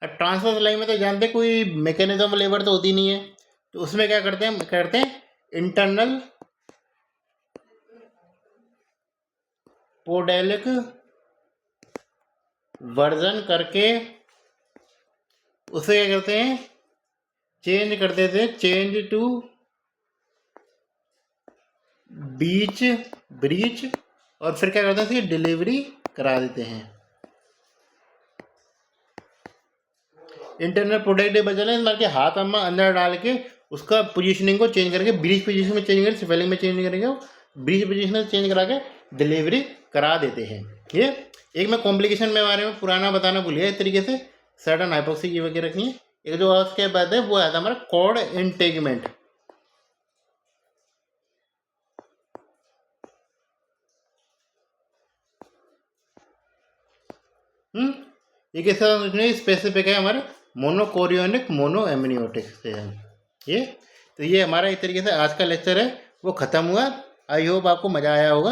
अब ट्रांसवर्स लाइन में तो जानते कोई मैकेनिज्म लेबर तो होती नहीं है, तो उसमें क्या करते हैं इंटरनल पोडेलिक वर्जन करके उसे क्या करते हैं, चेंज कर देते हैं, चेंज टू ब्रीच, और फिर क्या करते हैं डिलीवरी करा देते हैं। इंटरनल प्रोडक्ट बचल है, मतलब हाथ अम्मा अंदर डाल के उसका पोजीशनिंग को चेंज करके ब्रीच पोजीशन में चेंज करके स्पेलिंग में चेंज करेंगे, ब्रीच पोजीशन में चेंज करा के डिलीवरी करा देते हैं। ये एक मैं कॉम्प्लिकेशन में बारे में पुराना बताना भूलिए, इस तरीके से सडन हाइपोक्सी की वगैरह रखनी है। एक जो उसके बाद है वो आया था हमारा कॉर्ड इंटेगमेंट। ये कैसा स्पेसिफिक है हमारे मोनोकोरियोनिक मोनो एमनियोटिक से है ये। तो ये हमारा एक तरीके से आज का लेक्चर है वो ख़त्म हुआ। आई होप आपको मज़ा आया होगा।